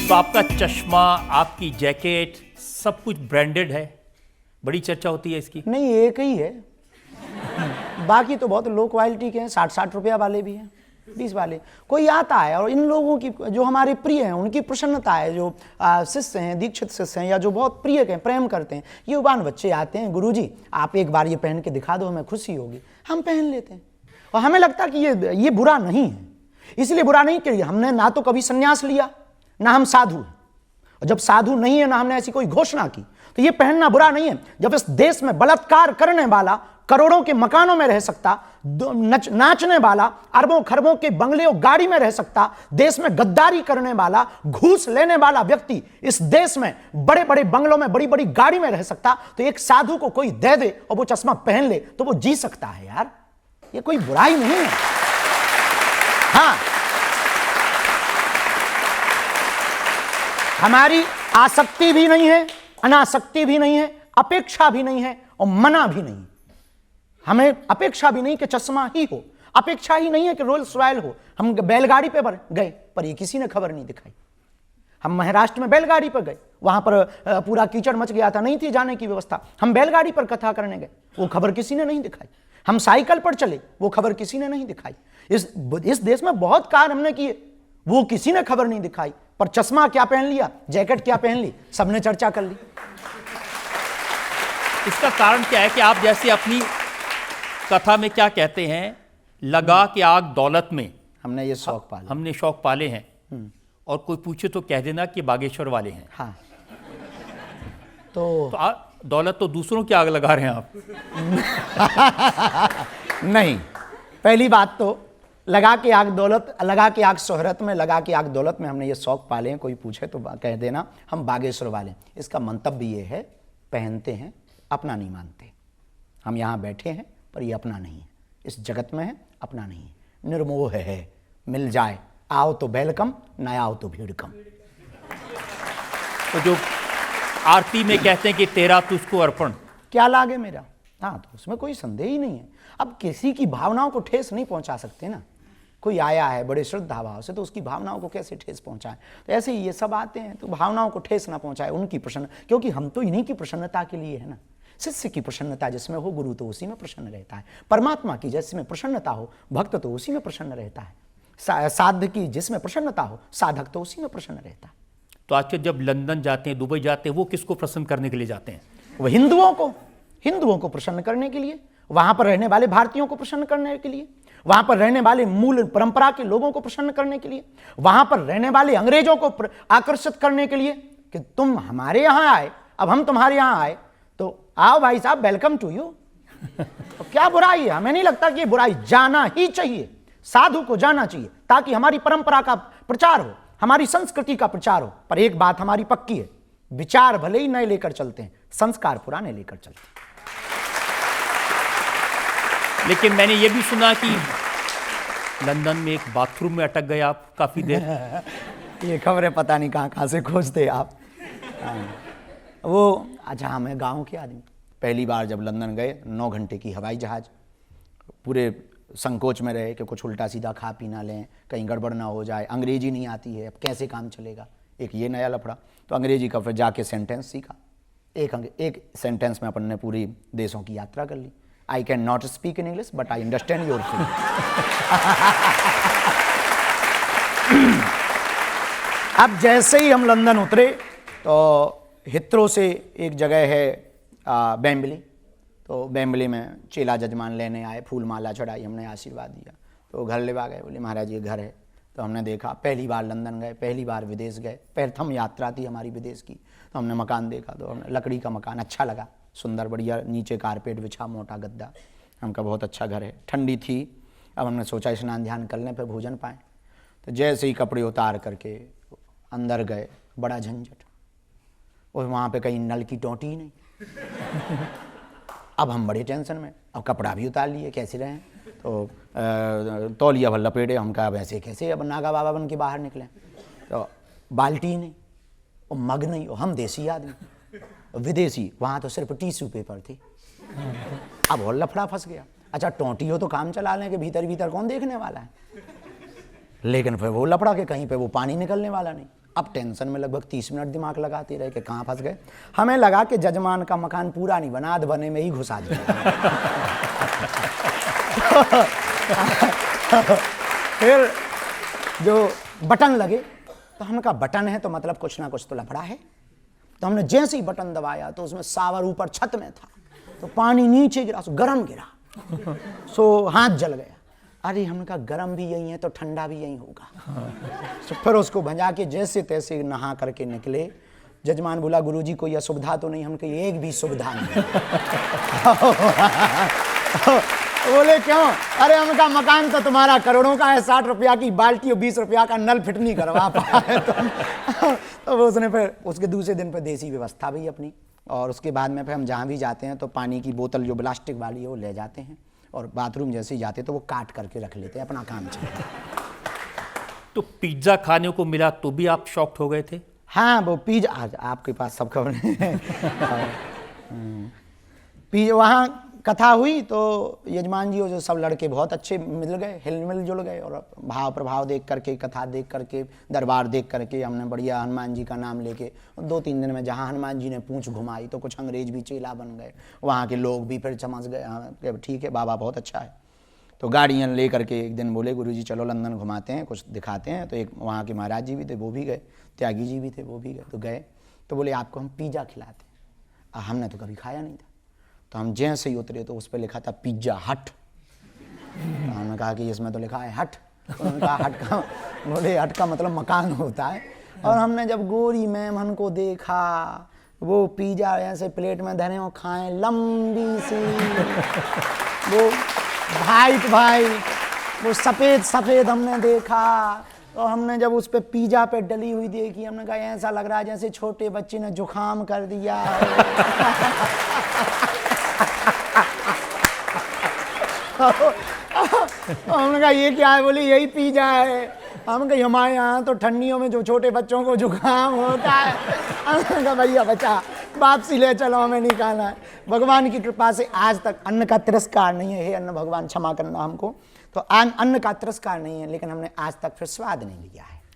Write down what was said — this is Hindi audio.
तो आपका चश्मा, आपकी जैकेट, सब कुछ ब्रांडेड है, बड़ी चर्चा होती है इसकी। नहीं, एक ही है, बाकी तो बहुत लो क्वालिटी के हैं, 60-60 रुपया वाले भी हैं, 20 वाले। कोई आता है और इन लोगों की जो हमारे प्रिय हैं, उनकी प्रसन्नता है, जो शिष्य हैं, दीक्षित शिष्य हैं, या जो बहुत प्रिय हैं, प्रेम करते हैं, युवान बच्चे आते हैं, गुरुजी आप एक बार ये पहन के दिखा दो, हमें खुशी होगी, हम पहन लेते हैं। और हमें लगता है कि ये बुरा नहीं है। इसलिए बुरा नहीं कि हमने ना तो कभी संन्यास लिया, ना हम साधु हैं, और जब साधु नहीं है ना हमने ऐसी कोई घोषणा की, तो ये पहनना बुरा नहीं है। जब इस देश में बलात्कार करने वाला करोड़ों के मकानों में रह सकता, नाचने वाला अरबों खरबों के बंगले और गाड़ी में रह सकता, देश में गद्दारी करने वाला, घूस लेने वाला व्यक्ति इस देश में बड़े बड़े बंगलों में, बड़ी बड़ी गाड़ी में रह सकता, तो एक साधु को कोई दे दे और वो चश्मा पहन ले तो वो जी सकता है। यार ये कोई बुराई नहीं है। हाँ, हमारी आसक्ति भी नहीं है, अनासक्ति भी नहीं है, अपेक्षा भी नहीं है और मना भी नहीं। हमें अपेक्षा भी नहीं कि चश्मा ही हो, अपेक्षा ही नहीं है कि रोल्स रॉयल हो। हम बैलगाड़ी पे गए पर ये किसी ने खबर नहीं दिखाई। हम महाराष्ट्र में बैलगाड़ी पर गए, वहां पर पूरा कीचड़ मच गया था, नहीं थी जाने की व्यवस्था, हम बैलगाड़ी पर कथा करने गए, वो खबर किसी ने नहीं दिखाई। हम साइकिल पर चले, वो खबर किसी ने नहीं दिखाई। इस देश में बहुत कार्य हमने किए, वो किसी ने खबर नहीं दिखाई, पर चश्मा क्या पहन लिया, जैकेट क्या पहन ली, सबने चर्चा कर ली। इसका कारण क्या है कि आप जैसे अपनी कथा में क्या कहते हैं, लगा के आग दौलत में, हमने ये शौक पाले, हमने शौक पाले हैं, और कोई पूछे तो कह देना कि बागेश्वर वाले हैं। हाँ, तो दौलत तो दूसरों की आग लगा रहे हैं आप। नहीं, पहली बात तो लगा के आग दौलत, लगा के आग शोहरत में, लगा के आग दौलत में हमने ये शौक पाले हैं। कोई पूछे तो कह देना हम बागेश्वर वाले हैं। इसका मंतव्य ये है, पहनते हैं, अपना नहीं मानते। हम यहाँ बैठे हैं पर ये अपना नहीं है, इस जगत में है, अपना नहीं है, निर्मोह है, मिल जाए आओ तो वेलकम, ना आओ तो भीड़ कम। तो जो आरती में कहते हैं कि तेरा तुझको अर्पण, क्या लागे मेरा, हाँ, तो उसमें कोई संदेह ही नहीं है। अब किसी की भावनाओं को ठेस नहीं पहुंचा सकते ना। कोई आया है बड़े श्रद्धा भाव से, तो उसकी भावनाओं को कैसे ठेस पहुंचाएं। तो ऐसे ही ये सब आते हैं, तो भावनाओं को ठेस ना पहुंचाए, उनकी प्रसन्न, क्योंकि हम तो इन्हीं की प्रसन्नता के लिए है ना। शिष्य की प्रसन्नता जिसमें हो, गुरु तो उसी में प्रसन्न रहता है। परमात्मा की जिसमें प्रसन्नता हो, भक्त तो उसी में प्रसन्न रहता है। साध की जिसमें प्रसन्नता हो, साधक तो उसी में प्रसन्न रहता है। तो आजकल जब लंदन जाते हैं, दुबई जाते हैं, वो किसको प्रसन्न करने के लिए जाते हैं? वो हिंदुओं को प्रसन्न करने के लिए, वहां पर रहने वाले भारतीयों को प्रसन्न करने के लिए, वहां पर रहने वाले मूल परंपरा के लोगों को प्रसन्न करने के लिए, वहां पर रहने वाले अंग्रेजों को आकर्षित करने के लिए कि तुम हमारे यहां आए, अब हम तुम्हारे यहां आए, तो आओ भाई साहब, वेलकम टू यू। तो क्या बुराई है? हमें नहीं लगता कि ये बुराई, जाना ही चाहिए, साधु को जाना चाहिए, ताकि हमारी परंपरा का प्रचार हो, हमारी संस्कृति का प्रचार हो। पर एक बात हमारी पक्की है, विचार भले ही नए लेकर चलते हैं, संस्कार पुराने लेकर चलते हैं। लेकिन मैंने ये भी सुना कि लंदन में एक बाथरूम में अटक गए आप काफी देर। ये खबरें पता नहीं कहां कहां से खोजते आप। वो अच्छा, हमें गांव के आदमी पहली बार जब लंदन गए, 9 घंटे की हवाई जहाज, पूरे संकोच में रहे कि कुछ उल्टा सीधा खा पी ना लें, कहीं गड़बड़ ना हो जाए, अंग्रेजी नहीं आती है, अब कैसे काम चलेगा, एक ये नया लफड़ा। तो अंग्रेजी का फिर जाके सेंटेंस सीखा, एक सेंटेंस में अपन ने पूरी देशों की यात्रा कर ली। I can not speak in English, but I understand your feeling. अब जैसे ही हम लंदन उतरे तो हिथ्रो से एक जगह है बेम्बली, तो बेम्बली में चेला जजमान लेने आए, फूल माला चढ़ाई, हमने आशीर्वाद दिया, तो घर लेवा गए, बोले महाराज ये घर है। तो हमने देखा, पहली बार लंदन गए, पहली बार विदेश गए, प्रथम यात्रा थी हमारी विदेश की, तो हमने मकान देखा, तो हमने लकड़ी का मकान अच्छा लगा, सुंदर बढ़िया, नीचे कारपेट बिछा, मोटा गद्दा, हमका बहुत अच्छा घर है। ठंडी थी, अब हमने सोचा स्नान ध्यान कर लें, फिर भोजन पाएँ। तो जैसे ही कपड़े उतार करके अंदर गए, बड़ा झंझट, और वहाँ पे कहीं नल की टोंटी ही नहीं। अब हम बड़े टेंशन में, अब कपड़ा भी उतार लिए, कैसे रहें, तो तौलिया भर लपेटे, हम कहा वैसे कैसे अब नागा बाबा बन के बाहर निकले। तो बाल्टी नहीं और मग नहीं, और हम देसी आदमी, विदेशी, वहाँ तो सिर्फ टिश्यू पेपर थे। अब और लफड़ा फंस गया। अच्छा टोंटी हो तो काम चला लें कि भीतर भीतर कौन देखने वाला है, लेकिन फिर वो लफड़ा के कहीं पे वो पानी निकलने वाला नहीं। अब टेंशन में लगभग 30 मिनट दिमाग लगाते रहे कि कहाँ फंस गए। हमें लगा कि जजमान का मकान पूरा नहीं बना, आध बने में ही घुसा दिया। फिर जो बटन लगे तो हमने कहा बटन है तो मतलब कुछ ना कुछ तो लफड़ा है। तो हमने जैसे ही बटन दबाया तो उसमें शावर ऊपर छत में था, तो पानी नीचे गिरा, सो गर्म गिरा, सो हाथ जल गया। अरे हमने कहा गर्म भी यही है तो ठंडा भी यही होगा। तो फिर उसको भंजा के जैसे तैसे नहा करके निकले। जजमान बोला गुरुजी कोई असुविधा तो नहीं? हम कहे एक भी सुविधा नहीं। बोले क्यों? अरे हम कहा मकान तो तुम्हारा करोड़ों का है, 60 रुपया की बाल्टी और 20 रुपया का नल फिट नहीं करवा पाए तो उसने फिर उसके दूसरे दिन पर देसी व्यवस्था भी अपनी, और उसके बाद में फिर हम जहाँ भी जाते हैं तो पानी की बोतल जो प्लास्टिक वाली है वो ले जाते हैं, और बाथरूम जैसे ही जाते तो वो काट करके रख लेते हैं, अपना काम चलता है। तो पिज्ज़ा खाने को मिला तो भी आप शॉक्ड हो गए थे? हाँ, वो पिज्जा आज आपके पास सब खबर है। पिज्जा वहाँ कथा हुई तो यजमान जी और जो सब लड़के बहुत अच्छे मिल गए, हिल मिल जुल गए, और भाव प्रभाव देख करके, कथा देख करके, दरबार देख करके हमने बढ़िया हनुमान जी का नाम लेके 2-3 दिन में जहाँ हनुमान जी ने पूंछ घुमाई तो कुछ अंग्रेज भी चेला बन गए, वहाँ के लोग भी फिर समझ गए हाँ ठीक है बाबा बहुत अच्छा है। तो गाड़ियाँ ले करके एक दिन बोले गुरुजी चलो लंदन घुमाते हैं, कुछ दिखाते हैं। तो एक वहाँ के महाराज जी भी थे वो भी गए, त्यागी जी भी थे वो भी गए। तो गए तो बोले आपको हम पिज़्ज़ा खिलाते हैं। हमने तो कभी खाया नहीं था। तो हम जैसे ही उतरे तो उस पर लिखा था पिज्जा हट। तो हमने कहा कि इसमें तो लिखा है हट। उन्होंने कहा हट का, बोले हट का मतलब मकान होता है। और हमने जब गोरी मेमन को देखा वो पिज्जा ऐसे प्लेट में धरे हो खाएं, लंबी सी वो भाई वो सफ़ेद सफ़ेद हमने देखा। तो हमने जब उस पे पिज्जा पे डली हुई देखी हमने कहा ऐसा लग रहा है जैसे छोटे बच्चे ने जुकाम कर दिया है। हमने कहा ये क्या है? बोले यही पिज्जा है। हम कहा हमारे यहाँ तो ठंडियों में जो छोटे बच्चों को जुकाम होता है। हमने कहा भैया बचा वापसी ले चलो, हमें नहीं खाना है। भगवान की कृपा से आज तक अन्न का तिरस्कार नहीं है। हे अन्न भगवान क्षमा करना हमको। तो अन्न का तिरस्कार नहीं है, लेकिन हमने आज तक फिर स्वाद नहीं लिया है।